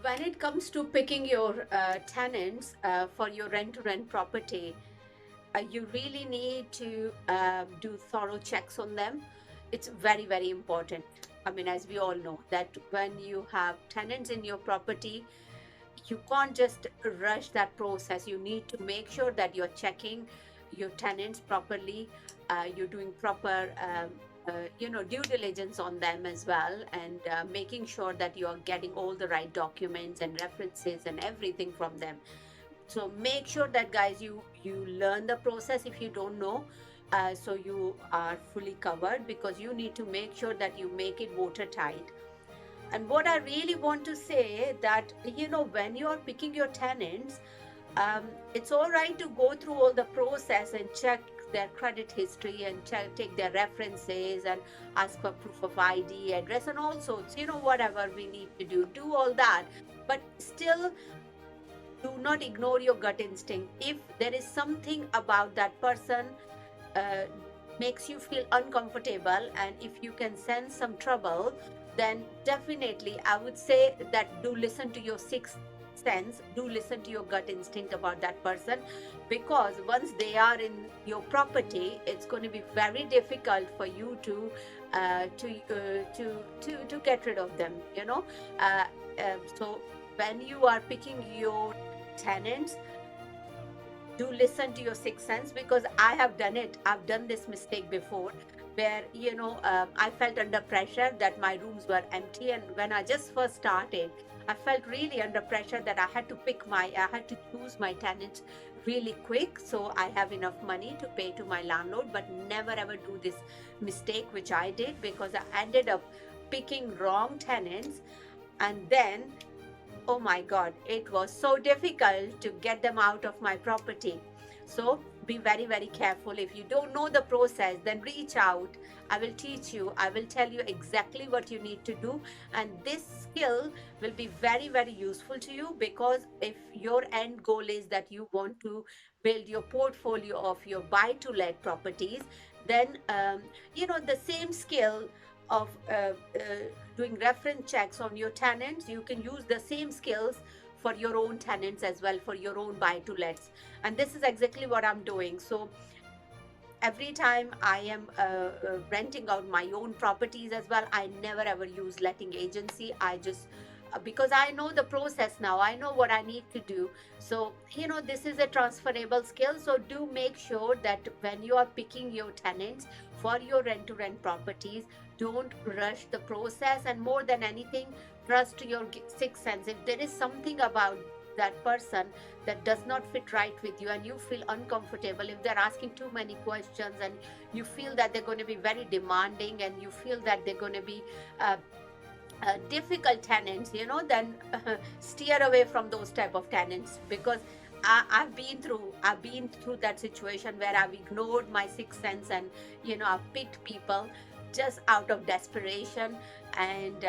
When it comes to picking your tenants for your rent-to-rent property, you really need to do thorough checks on them. It's very, very important. I mean, as we all know, that when you have tenants in your property, you can't just rush that process. You need to make sure that you're checking your tenants properly, you're doing proper due diligence on them as well, and making sure that you are getting all the right documents and references and everything from them. So make sure that, guys, you learn the process if you don't know, so you are fully covered, because you need to make sure that you make it watertight. And what I really want to say that, when you are picking your tenants, it's all right to go through all the process and check their credit history and take their references and ask for proof of ID, address, and all sorts, whatever we need to do all that. But still, do not ignore your gut instinct. If there is something about that person uh, makes you feel uncomfortable, and if you can sense some trouble, then definitely I would say that do listen to your sixth sense, do listen to your gut instinct about that person, because once they are in your property, it's going to be very difficult for you to get rid of them, uh, so when you are picking your tenants, do listen to your sixth sense, because I have done it. I've done this mistake before, where I felt under pressure that my rooms were empty, and when I just first started, I felt really under pressure that I had to choose my tenants really quick, so I have enough money to pay to my landlord. But never ever do this mistake which I did, because I ended up picking wrong tenants, and then, oh my God, it was so difficult to get them out of my property. So be very, very careful. If you don't know the process, then reach out. I will teach you. I will tell you exactly what you need to do. And this skill will be very, very useful to you, because if your end goal is that you want to build your portfolio of your buy to let properties, then, the same skill of doing reference checks on your tenants, you can use the same skills for your own tenants as well, for your own buy to lets. And this is exactly what I'm doing. So every time I am renting out my own properties as well, I never ever use letting agency. I just because I know the process now, I know what I need to do. So this is a transferable skill. So do make sure that when you are picking your tenants for your rent to rent properties, don't rush the process, and more than anything, trust your sixth sense. If there is something about that person that does not fit right with you, and you feel uncomfortable, if they're asking too many questions, and you feel that they're going to be very demanding, and you feel that they're going to be uh, difficult tenants, then steer away from those type of tenants, because I've been through that situation where I've ignored my sixth sense, and I've picked people just out of desperation, and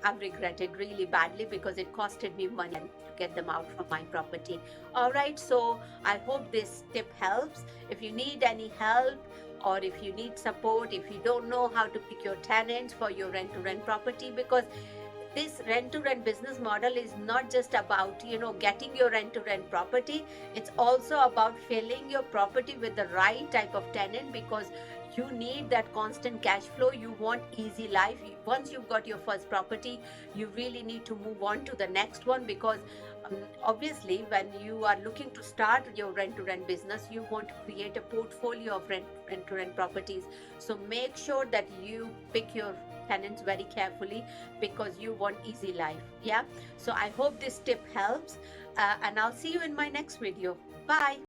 I've regretted really badly, because it costed me money to get them out from my property. All right, so I hope this tip helps. If you need any help, or if you need support, if you don't know how to pick your tenants for your rent to rent property, because this rent to rent business model is not just about getting your rent to rent property. It's also about filling your property with the right type of tenant, because you need that constant cash flow. You want easy life. Once you've got your first property, you really need to move on to the next one, because obviously, when you are looking to start your rent to rent business, you want to create a portfolio of rent to rent properties. So make sure that you pick your tenants very carefully, because you want easy life. Yeah. So I hope this tip helps, and I'll see you in my next video. Bye.